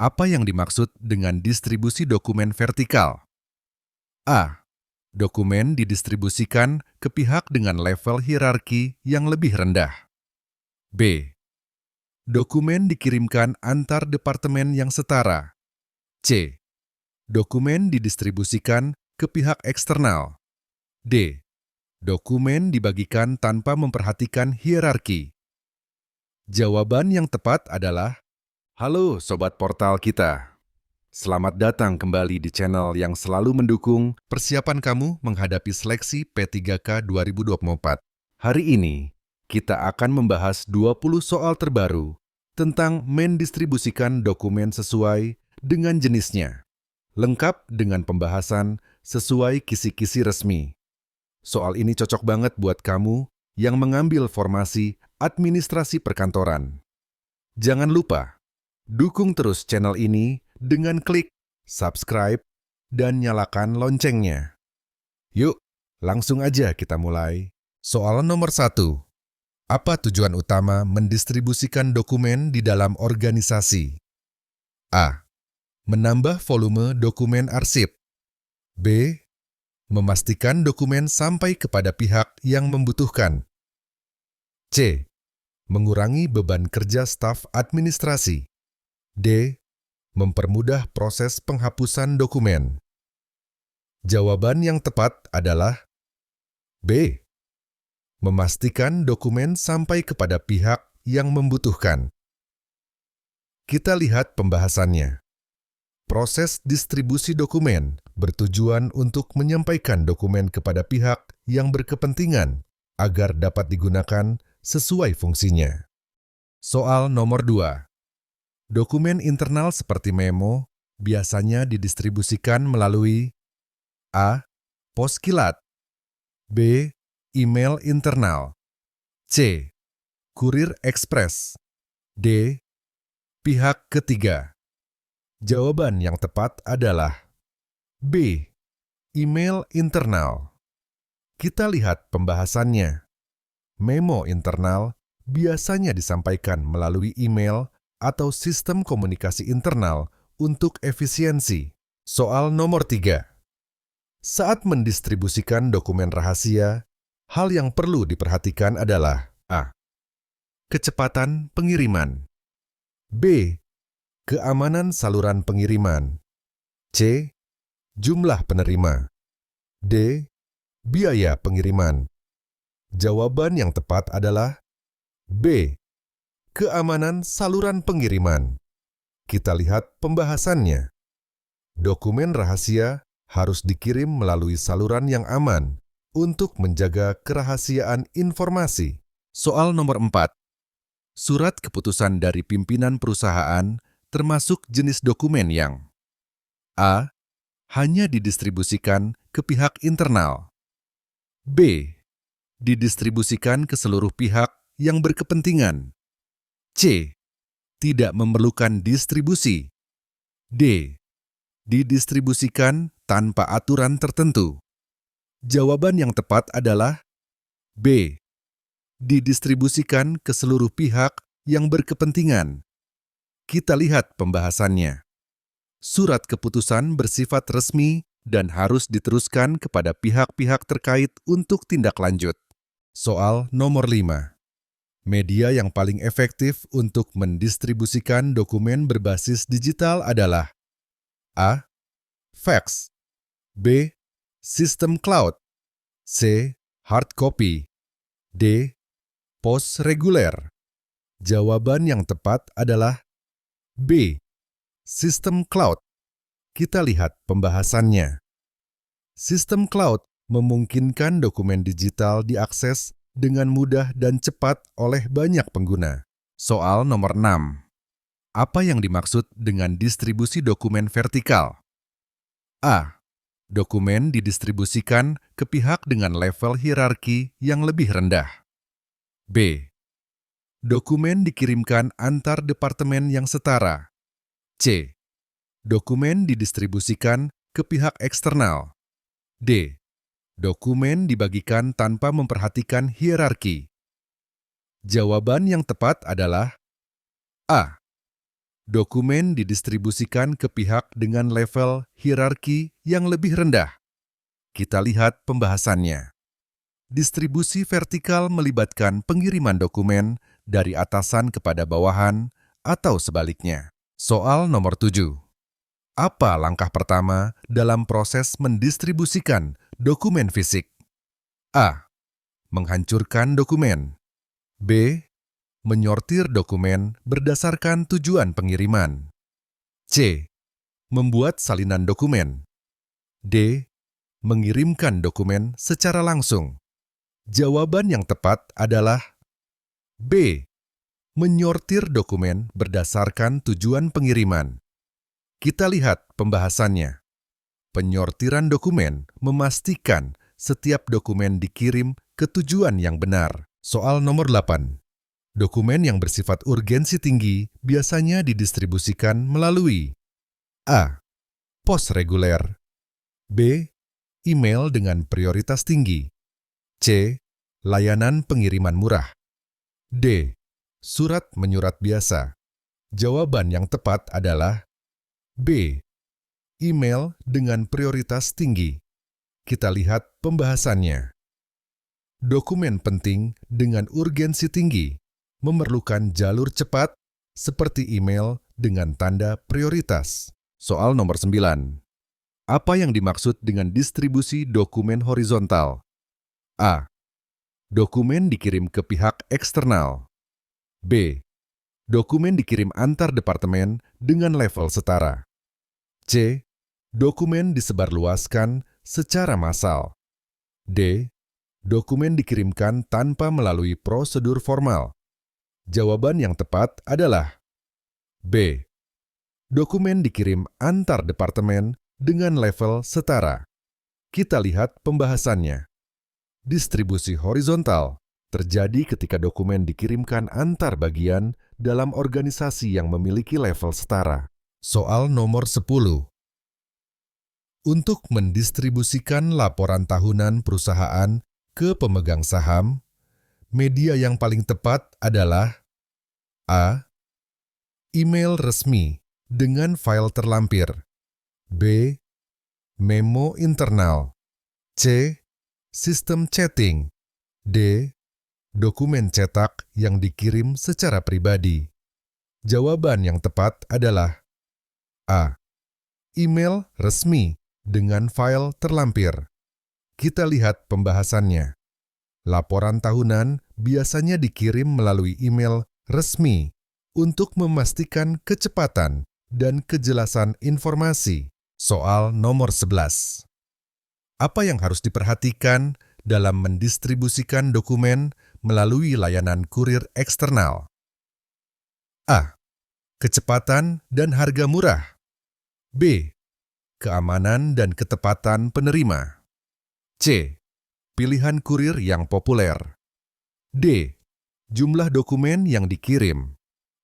Apa yang dimaksud dengan distribusi dokumen vertikal? A. Dokumen didistribusikan ke pihak dengan level hierarki yang lebih rendah. B. Dokumen dikirimkan antar departemen yang setara. C. Dokumen didistribusikan ke pihak eksternal. D. Dokumen dibagikan tanpa memperhatikan hierarki. Jawaban yang tepat adalah, halo Sobat Portal kita. Selamat datang kembali di channel yang selalu mendukung persiapan kamu menghadapi seleksi P3K 2024. Hari ini, kita akan membahas 20 soal terbaru tentang mendistribusikan dokumen sesuai dengan jenisnya, lengkap dengan pembahasan sesuai kisi-kisi resmi. Soal ini cocok banget buat kamu yang mengambil formasi administrasi perkantoran. Jangan lupa, dukung terus channel ini dengan klik subscribe dan nyalakan loncengnya. Yuk, langsung aja kita mulai. Soal nomor 1. Apa tujuan utama mendistribusikan dokumen di dalam organisasi? A. Menambah volume dokumen arsip. B. Memastikan dokumen sampai kepada pihak yang membutuhkan. C. Mengurangi beban kerja staf administrasi. D. Mempermudah proses penghapusan dokumen. Jawaban yang tepat adalah B. Memastikan dokumen sampai kepada pihak yang membutuhkan. Kita lihat pembahasannya. Proses distribusi dokumen bertujuan untuk menyampaikan dokumen kepada pihak yang berkepentingan agar dapat digunakan sesuai fungsinya. Soal nomor 2. Dokumen internal seperti memo biasanya didistribusikan melalui A. Pos kilat. B. Email internal. C. Kurir ekspres. D. Pihak ketiga. Jawaban yang tepat adalah B. Email internal. Kita lihat pembahasannya. Memo internal biasanya disampaikan melalui email atau sistem komunikasi internal untuk efisiensi. Soal nomor 3. Saat mendistribusikan dokumen rahasia, hal yang perlu diperhatikan adalah A. Kecepatan pengiriman. B. Keamanan saluran pengiriman. C. Jumlah penerima. D. Biaya pengiriman. Jawaban yang tepat adalah B. Keamanan saluran pengiriman. Kita lihat pembahasannya. Dokumen rahasia harus dikirim melalui saluran yang aman untuk menjaga kerahasiaan informasi. Soal nomor 4. Surat keputusan dari pimpinan perusahaan termasuk jenis dokumen yang A. Hanya didistribusikan ke pihak internal. B. Didistribusikan ke seluruh pihak yang berkepentingan. C. Tidak memerlukan distribusi. D. Didistribusikan tanpa aturan tertentu. Jawaban yang tepat adalah B. Didistribusikan ke seluruh pihak yang berkepentingan. Kita lihat pembahasannya. Surat keputusan bersifat resmi dan harus diteruskan kepada pihak-pihak terkait untuk tindak lanjut. Soal nomor 5. Media yang paling efektif untuk mendistribusikan dokumen berbasis digital adalah A. Fax. B. Sistem cloud. C. Hard copy. D. Pos reguler. Jawaban yang tepat adalah B. Sistem cloud. Kita lihat pembahasannya. Sistem cloud memungkinkan dokumen digital diakses dengan mudah dan cepat oleh banyak pengguna. Soal nomor 6. Apa yang dimaksud dengan distribusi dokumen vertikal? A. Dokumen didistribusikan ke pihak dengan level hierarki yang lebih rendah. B. Dokumen dikirimkan antar departemen yang setara. C. Dokumen didistribusikan ke pihak eksternal. D. Dokumen dibagikan tanpa memperhatikan hierarki. Jawaban yang tepat adalah A. Dokumen didistribusikan ke pihak dengan level hierarki yang lebih rendah. Kita lihat pembahasannya. Distribusi vertikal melibatkan pengiriman dokumen dari atasan kepada bawahan atau sebaliknya. Soal nomor 7. Apa langkah pertama dalam proses mendistribusikan dokumen fisik? A. Menghancurkan dokumen. B. Menyortir dokumen berdasarkan tujuan pengiriman. C. Membuat salinan dokumen. D. Mengirimkan dokumen secara langsung. Jawaban yang tepat adalah B. Menyortir dokumen berdasarkan tujuan pengiriman. Kita lihat pembahasannya. Penyortiran dokumen memastikan setiap dokumen dikirim ke tujuan yang benar. Soal nomor 8. Dokumen yang bersifat urgensi tinggi biasanya didistribusikan melalui A. Pos reguler. B. Email dengan prioritas tinggi. C. Layanan pengiriman murah. D. Surat menyurat biasa. Jawaban yang tepat adalah B. Email dengan prioritas tinggi. Kita lihat pembahasannya. Dokumen penting dengan urgensi tinggi memerlukan jalur cepat seperti email dengan tanda prioritas. Soal nomor 9. Apa yang dimaksud dengan distribusi dokumen horizontal? A. Dokumen dikirim ke pihak eksternal. B. Dokumen dikirim antar departemen dengan level setara. C. Dokumen disebarluaskan secara massal. D. Dokumen dikirimkan tanpa melalui prosedur formal. Jawaban yang tepat adalah B. Dokumen dikirim antar departemen dengan level setara. Kita lihat pembahasannya. Distribusi horizontal terjadi ketika dokumen dikirimkan antar bagian dalam organisasi yang memiliki level setara. Soal nomor 10. Untuk mendistribusikan laporan tahunan perusahaan ke pemegang saham, media yang paling tepat adalah A. Email resmi dengan file terlampir. B. Memo internal. C. Sistem chatting. D. Dokumen cetak yang dikirim secara pribadi. Jawaban yang tepat adalah A. Email resmi dengan file terlampir. Kita lihat pembahasannya. Laporan tahunan biasanya dikirim melalui email resmi untuk memastikan kecepatan dan kejelasan informasi. Soal nomor 11. Apa yang harus diperhatikan dalam mendistribusikan dokumen melalui layanan kurir eksternal? A. Kecepatan dan harga murah. B. Keamanan dan ketepatan penerima. C. Pilihan kurir yang populer. D. Jumlah dokumen yang dikirim.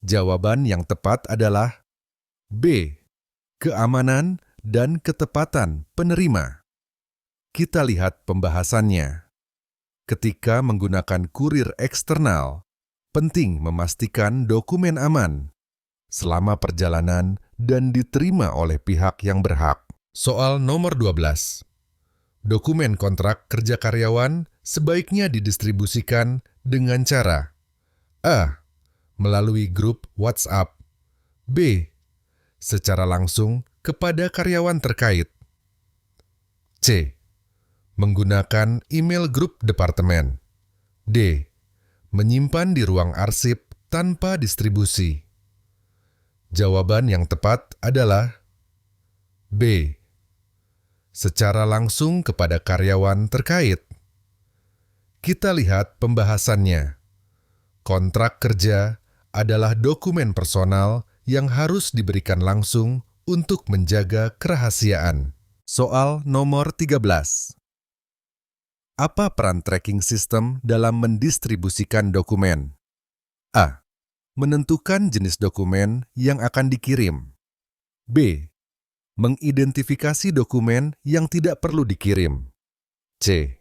Jawaban yang tepat adalah B. Keamanan dan ketepatan penerima. Kita lihat pembahasannya. Ketika menggunakan kurir eksternal, penting memastikan dokumen aman selama perjalanan dan diterima oleh pihak yang berhak. Soal nomor 12. Dokumen kontrak kerja karyawan sebaiknya didistribusikan dengan cara A. Melalui grup WhatsApp. B. Secara langsung kepada karyawan terkait. C. Menggunakan email grup departemen. D. Menyimpan di ruang arsip tanpa distribusi. Jawaban yang tepat adalah B. Secara langsung kepada karyawan terkait. Kita lihat pembahasannya. Kontrak kerja adalah dokumen personal yang harus diberikan langsung untuk menjaga kerahasiaan. Soal nomor 13. Apa peran tracking system dalam mendistribusikan dokumen? A. Menentukan jenis dokumen yang akan dikirim. B. Mengidentifikasi dokumen yang tidak perlu dikirim. C.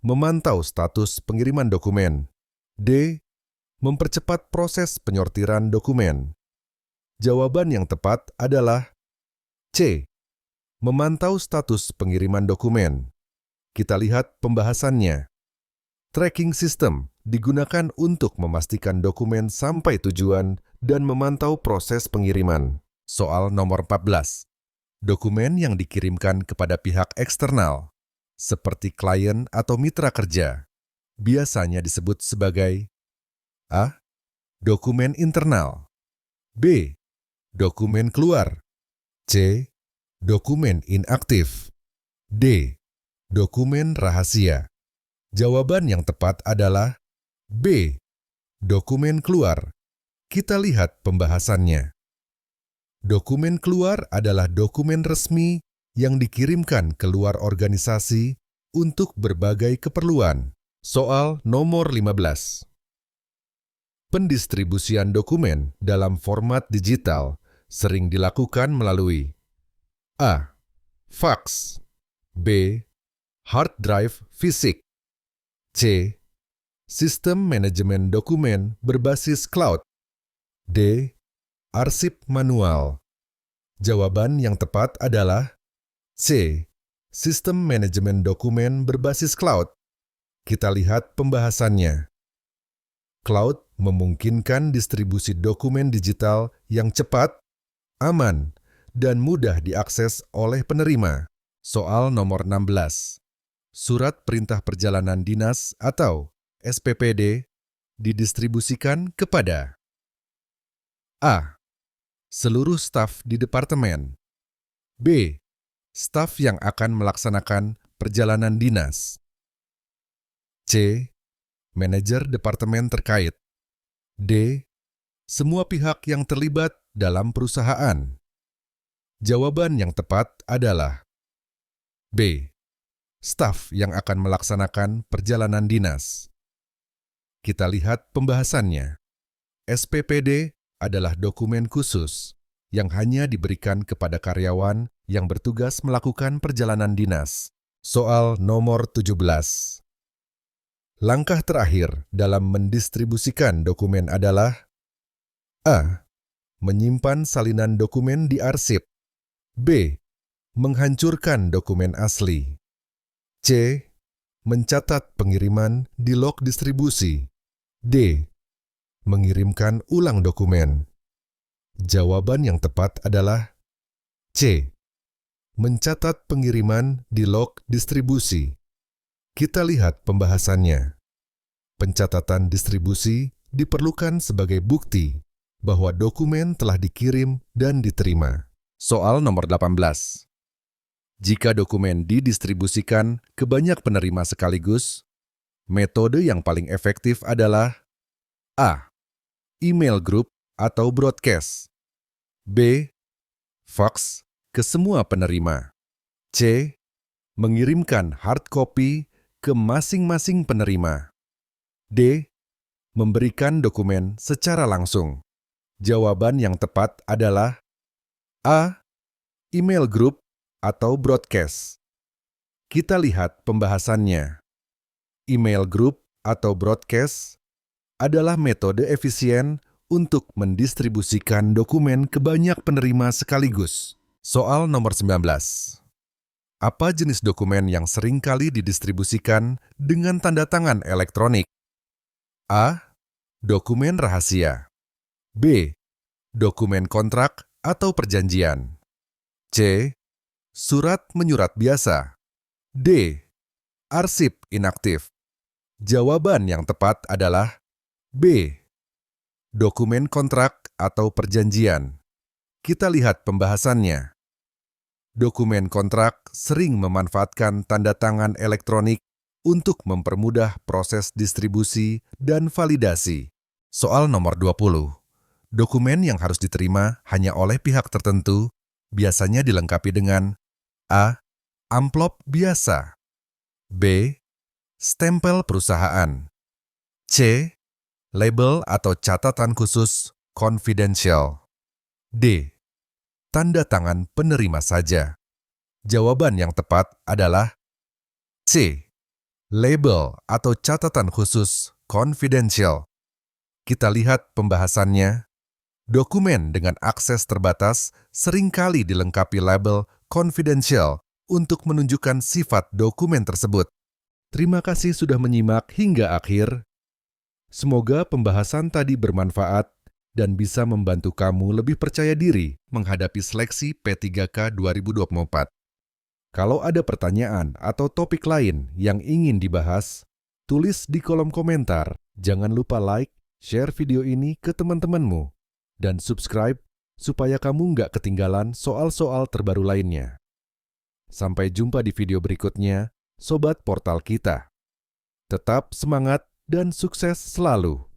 Memantau status pengiriman dokumen. D. Mempercepat proses penyortiran dokumen. Jawaban yang tepat adalah C. Memantau status pengiriman dokumen. Kita lihat pembahasannya. Tracking system digunakan untuk memastikan dokumen sampai tujuan dan memantau proses pengiriman. Soal nomor 14. Dokumen yang dikirimkan kepada pihak eksternal, seperti klien atau mitra kerja, biasanya disebut sebagai A. Dokumen internal, B. Dokumen keluar, C. Dokumen inaktif, D. Dokumen rahasia. Jawaban yang tepat adalah B. Dokumen keluar. Kita lihat pembahasannya. Dokumen keluar adalah dokumen resmi yang dikirimkan keluar organisasi untuk berbagai keperluan. Soal nomor 15. Pendistribusian dokumen dalam format digital sering dilakukan melalui A. Fax, B. Hard drive fisik, C. Sistem manajemen dokumen berbasis cloud, D. Arsip manual. Jawaban yang tepat adalah C. Sistem manajemen dokumen berbasis cloud. Kita lihat pembahasannya. Cloud memungkinkan distribusi dokumen digital yang cepat, aman, dan mudah diakses oleh penerima. Soal nomor 16. Surat Perintah Perjalanan Dinas atau SPPD didistribusikan kepada A. Seluruh staf di departemen, B. Staf yang akan melaksanakan perjalanan dinas, C. Manajer departemen terkait, D. Semua pihak yang terlibat dalam perusahaan. Jawaban yang tepat adalah B. Staf yang akan melaksanakan perjalanan dinas. Kita lihat pembahasannya. SPPD adalah dokumen khusus yang hanya diberikan kepada karyawan yang bertugas melakukan perjalanan dinas. Soal nomor 17. Langkah terakhir dalam mendistribusikan dokumen adalah A. Menyimpan salinan dokumen di arsip, B. Menghancurkan dokumen asli, C. Mencatat pengiriman di log distribusi, D. Mengirimkan ulang dokumen. Jawaban yang tepat adalah C. Mencatat pengiriman di log distribusi. Kita lihat pembahasannya. Pencatatan distribusi diperlukan sebagai bukti bahwa dokumen telah dikirim dan diterima. Soal nomor 18. Jika dokumen didistribusikan ke banyak penerima sekaligus, metode yang paling efektif adalah A. Email group atau broadcast, B. Fax ke semua penerima, C. Mengirimkan hard copy ke masing-masing penerima, D. Memberikan dokumen secara langsung. Jawaban yang tepat adalah A. Email group atau broadcast. Kita lihat pembahasannya. Email group atau broadcast adalah metode efisien untuk mendistribusikan dokumen ke banyak penerima sekaligus. Soal nomor 19. Apa jenis dokumen yang sering kali didistribusikan dengan tanda tangan elektronik? A. Dokumen rahasia, B. Dokumen kontrak atau perjanjian, C. Surat menyurat biasa, D. Arsip inaktif. Jawaban yang tepat adalah B. Dokumen kontrak atau perjanjian. Kita lihat pembahasannya. Dokumen kontrak sering memanfaatkan tanda tangan elektronik untuk mempermudah proses distribusi dan validasi. Soal nomor 20. Dokumen yang harus diterima hanya oleh pihak tertentu biasanya dilengkapi dengan A. Amplop biasa, B. Stempel perusahaan, C. Label atau catatan khusus confidential, D. Tanda tangan penerima saja. Jawaban yang tepat adalah C. Label atau catatan khusus confidential. Kita lihat pembahasannya. Dokumen dengan akses terbatas seringkali dilengkapi label confidential untuk menunjukkan sifat dokumen tersebut. Terima kasih sudah menyimak hingga akhir. Semoga pembahasan tadi bermanfaat dan bisa membantu kamu lebih percaya diri menghadapi seleksi P3K 2024. Kalau ada pertanyaan atau topik lain yang ingin dibahas, tulis di kolom komentar. Jangan lupa like, share video ini ke teman-temanmu, dan subscribe supaya kamu nggak ketinggalan soal-soal terbaru lainnya. Sampai jumpa di video berikutnya, Sobat Portal kita. Tetap semangat dan sukses selalu!